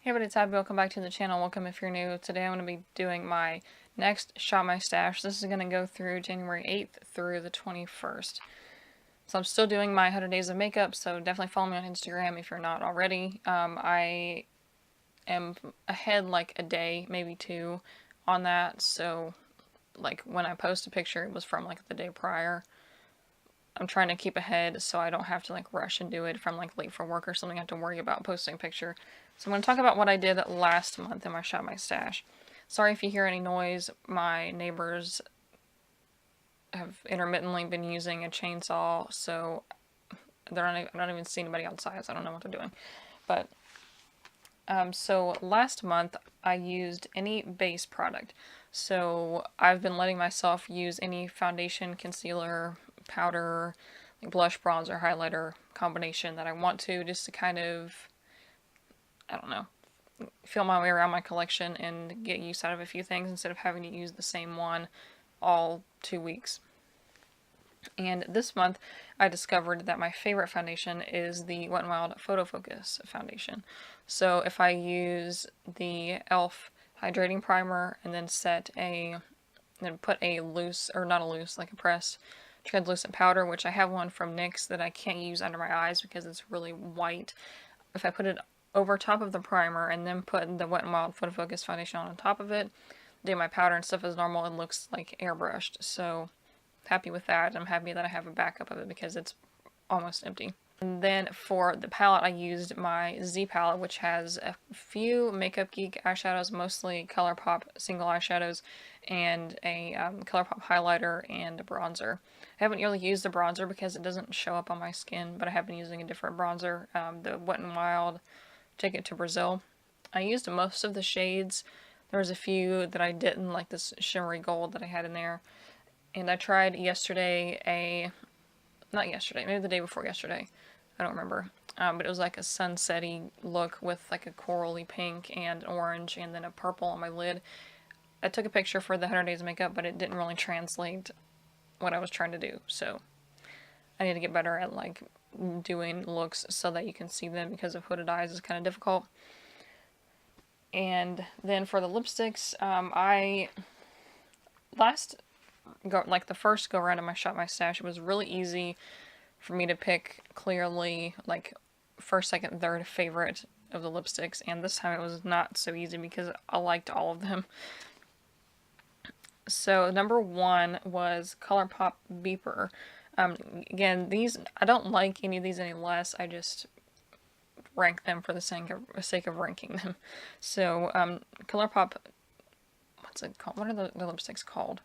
Hey everybody, it's Abby. Welcome back to the channel. Welcome if you're new. Today I'm going to be doing my next Shop My Stash. This is going to go through January 8th through the 21st. So I'm still doing my 100 days of makeup, so definitely follow me on Instagram if you're not already. I am ahead like a day, maybe two, on that. So like when I post a picture, it was from like the day prior. I'm trying to keep ahead so I don't have to like rush and do it if I'm like late for work or something. I have to worry about posting a picture. So I'm going to talk about what I did last month in my Shop My Stash. Sorry if you hear any noise. My neighbors have intermittently been using a chainsaw, so I don't even see anybody outside, so I don't know what they're doing. But so last month I used any base product. So I've been letting myself use any foundation, concealer, powder, like blush, bronzer, highlighter combination that I want to, just to kind of, I don't know, feel my way around my collection and get use out of a few things instead of having to use the same one all 2 weeks. And this month I discovered that my favorite foundation is the Wet n Wild Photo Focus foundation. So if I use the e.l.f. hydrating primer and then put a loose, or not a loose, like a pressed translucent powder, which I have one from NYX that I can't use under my eyes because it's really white. If I put it over top of the primer and then put the Wet n Wild Photo Focus foundation on top of it, do my powder and stuff as normal, it looks like airbrushed. So happy with that. I'm happy that I have a backup of it because it's almost empty. And then for the palette, I used my Z palette, which has a few Makeup Geek eyeshadows, mostly ColourPop single eyeshadows, and a ColourPop highlighter and a bronzer. I haven't really used the bronzer because it doesn't show up on my skin, but I have been using a different bronzer, the Wet n Wild Take It to Brazil. I used most of the shades. There was a few that I didn't, like this shimmery gold that I had in there. And I tried not yesterday, maybe the day before yesterday, I don't remember, but it was like a sunsetty look with like a corally pink and orange and then a purple on my lid. I took a picture for the 100 days of makeup, but it didn't really translate what I was trying to do, so I need to get better at like doing looks so that you can see them, because of hooded eyes is kind of difficult. And then for the lipsticks, the first go around in my Shop My Stash, it was really easy for me to pick clearly like first, second, third favorite of the lipsticks, and this time it was not so easy because I liked all of them. So number one was ColourPop Beeper. Again, these, I don't like any of these any less, I just rank them for the sake of ranking them. So ColourPop, what's it called? What are the lipsticks called?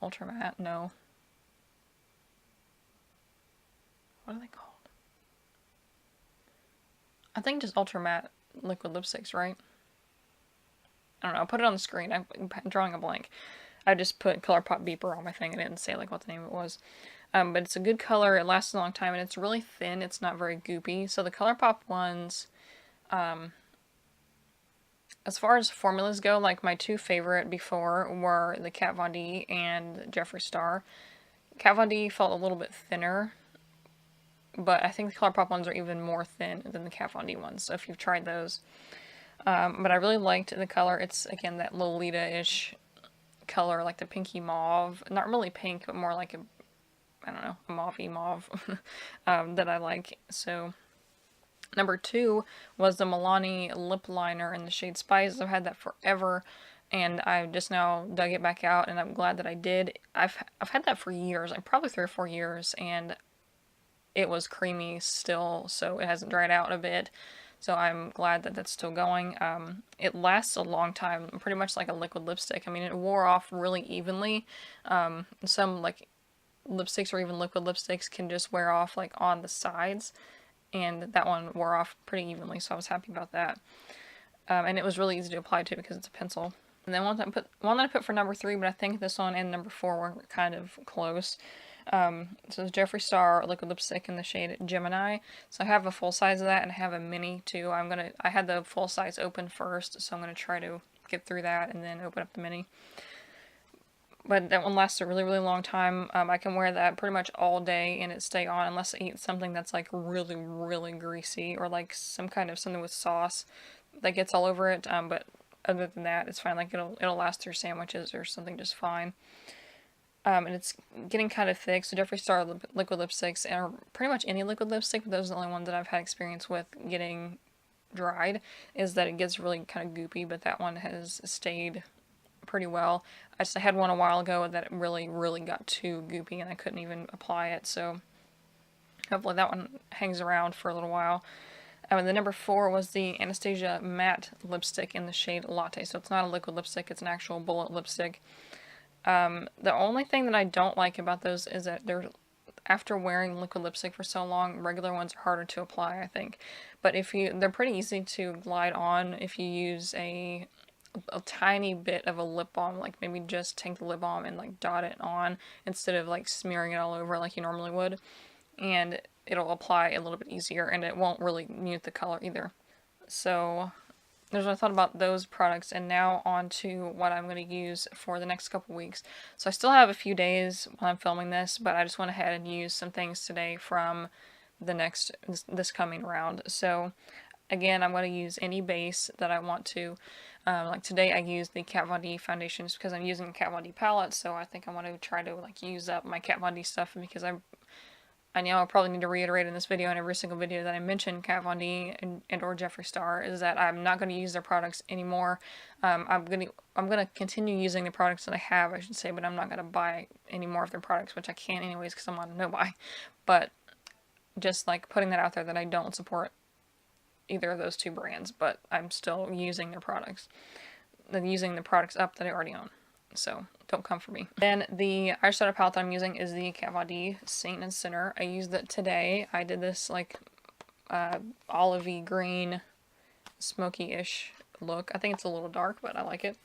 Ultra Matte? No. What are they called? I think just Ultra Matte liquid lipsticks, right? I don't know. I'll put it on the screen. I'm drawing a blank. I just put ColourPop Beeper on my thing. I didn't say like what the name of it was. But it's a good color. It lasts a long time, and it's really thin. It's not very goopy. So the ColourPop ones, as far as formulas go, like my two favorite before were the Kat Von D and Jeffree Star. Kat Von D felt a little bit thinner, but I think the ColourPop ones are even more thin than the Kat Von D ones, so if you've tried those. But I really liked the color. It's, again, that Lolita-ish color, like the pinky mauve. Not really pink, but more like I don't know, a mauvey mauve that I like. So number two was the Milani lip liner in the shade Spice. I've had that forever, and I just now dug it back out, and I'm glad that I did. I've had that for years, like probably 3 or 4 years, and it was creamy still, so it hasn't dried out a bit. So I'm glad that that's still going. It lasts a long time, pretty much like a liquid lipstick. I mean, it wore off really evenly. Some like lipsticks or even liquid lipsticks can just wear off like on the sides, and that one wore off pretty evenly, so I was happy about that. And it was really easy to apply to because it's a pencil. And then one that I put for number three, but I think this one and number four were kind of close. So it's Jeffree Star liquid lipstick in the shade Gemini. So I have a full size of that, and I have a mini too. I had the full size open first, so I'm gonna try to get through that and then open up the mini. But that one lasts a really, really long time. I can wear that pretty much all day and it stay on, unless I eat something that's like really, really greasy, or like some kind of something with sauce. that gets all over it, but other than that, it's fine. Like it'll last through sandwiches or something just fine. And it's getting kind of thick, so Jeffree Star liquid lipsticks, or pretty much any liquid lipstick, but those are the only ones that I've had experience with getting dried, is that it gets really kind of goopy, but that one has stayed pretty well. I had one a while ago that it really, really got too goopy and I couldn't even apply it, so hopefully that one hangs around for a little while. And the number 4 was the Anastasia Matte Lipstick in the shade Latte. So it's not a liquid lipstick, it's an actual bullet lipstick. The only thing that I don't like about those is that after wearing liquid lipstick for so long, regular ones are harder to apply, I think. But they're pretty easy to glide on if you use a tiny bit of a lip balm, like maybe just take the lip balm and like dot it on instead of like smearing it all over like you normally would. And it'll apply a little bit easier, and it won't really mute the color either. So there's what I thought about those products, and now on to what I'm going to use for the next couple weeks. So I still have a few days when I'm filming this, but I just went ahead and used some things today from this coming round. So again, I'm going to use any base that I want to. Like today I used the Kat Von D foundations because I'm using a Kat Von D palette, so I think I want to try to like use up my Kat Von D stuff, because I know I'll probably need to reiterate in this video and every single video that I mention Kat Von D and or Jeffree Star is that I'm not going to use their products anymore. I'm gonna continue using the products that I have, I should say, but I'm not gonna buy any more of their products, which I can't anyways because I'm on no buy. But just like putting that out there that I don't support either of those two brands, but I'm still using their products. I'm using the products up that I already own. So don't come for me. Then the eyeshadow palette that I'm using is the Kat Von D Saint and Sinner. I used it today. I did this like olivey green, smoky-ish look. I think it's a little dark, but I like it.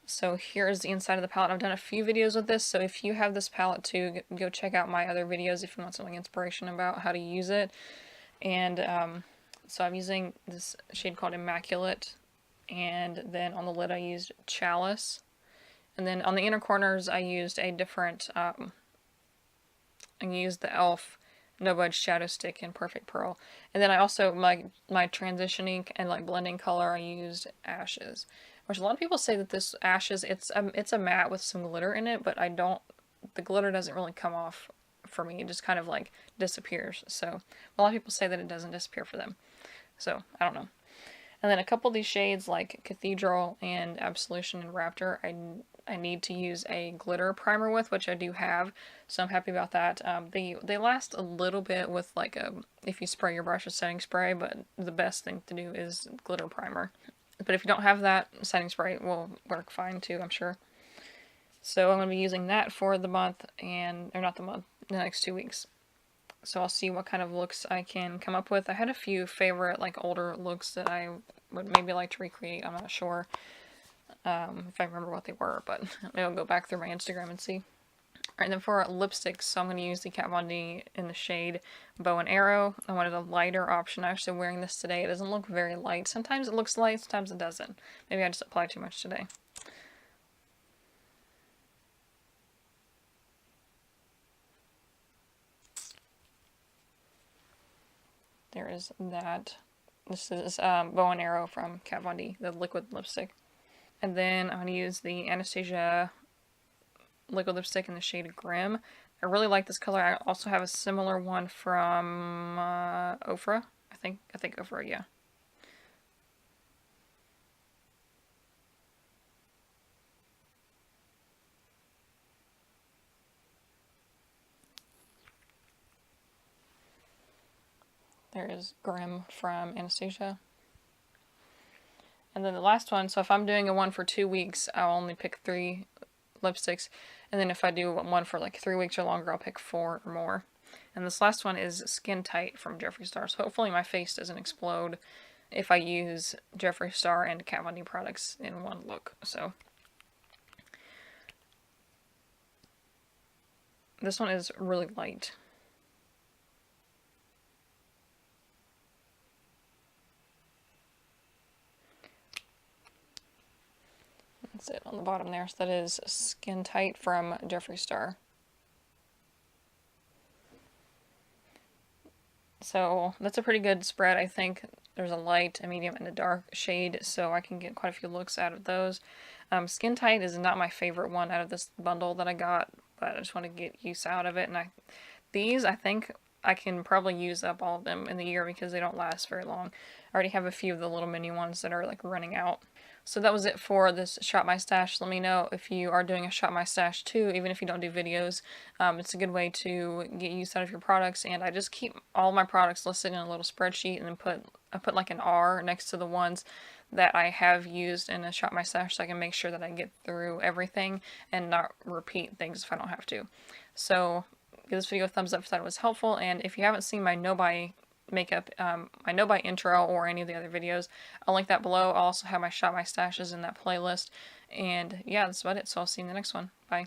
So here's the inside of the palette. I've done a few videos with this, so if you have this palette too, go check out my other videos if you want something inspiration about how to use it. And so I'm using this shade called Immaculate, and then on the lid I used Chalice, and then on the inner corners I used a different, I used the e.l.f. No Budge Shadow Stick in Perfect Pearl, and then I also, my transitioning and like blending color, I used Ashes, which a lot of people say that this Ashes, it's a matte with some glitter in it, but the glitter doesn't really come off for me. It just kind of like disappears. So a lot of people say that it doesn't disappear for them. So I don't know. And then a couple of these shades like Cathedral and Absolution and Raptor, I need to use a glitter primer with, which I do have. So I'm happy about that. They last a little bit with like if you spray your brush with setting spray, but the best thing to do is glitter primer. But if you don't have that, setting spray will work fine too, I'm sure. So I'm going to be using that for the month, or not the month, the next 2 weeks. So I'll see what kind of looks I can come up with. I had a few favorite like older looks that I would maybe like to recreate. I'm not sure if I remember what they were, but maybe I'll go back through my Instagram and see. Alright, then for lipsticks, so I'm going to use the Kat Von D in the shade Bow and Arrow. I wanted a lighter option. I'm actually wearing this today. It doesn't look very light. Sometimes it looks light, sometimes it doesn't. Maybe I just applied too much today. There is that. This is Bow and Arrow from Kat Von D, the liquid lipstick. And then I'm going to use the Anastasia liquid lipstick in the shade Grim. I really like this color. I also have a similar one from Ofra. I think Ofra, yeah. There is Grim from Anastasia. And then the last one, so if I'm doing a one for 2 weeks, I'll only pick 3 lipsticks. And then if I do one for like 3 weeks or longer, I'll pick 4 or more. And this last one is Skin Tight from Jeffree Star. So hopefully my face doesn't explode if I use Jeffree Star and Kat Von D products in one look. So this one is really light. That's it on the bottom there. So that is Skin Tight from Jeffree Star. So that's a pretty good spread, I think. There's a light, a medium, and a dark shade, so I can get quite a few looks out of those. Skin Tight is not my favorite one out of this bundle that I got, but I just want to get use out of it. And these, I think I can probably use up all of them in the year because they don't last very long. I already have a few of the little mini ones that are like running out. So that was it for this Shop My Stash. Let me know if you are doing a Shop My Stash too, even if you don't do videos. It's a good way to get use out of your products, and I just keep all my products listed in a little spreadsheet, and then I put like an R next to the ones that I have used in a Shop My Stash, so I can make sure that I get through everything and not repeat things if I don't have to. So give this video a thumbs up if that was helpful, and if you haven't seen my no-buy makeup, my no-buy intro or any of the other videos, I'll link that below. I'll also have my Shop My Stashes in that playlist, and yeah, that's about it, so I'll see you in the next one. Bye.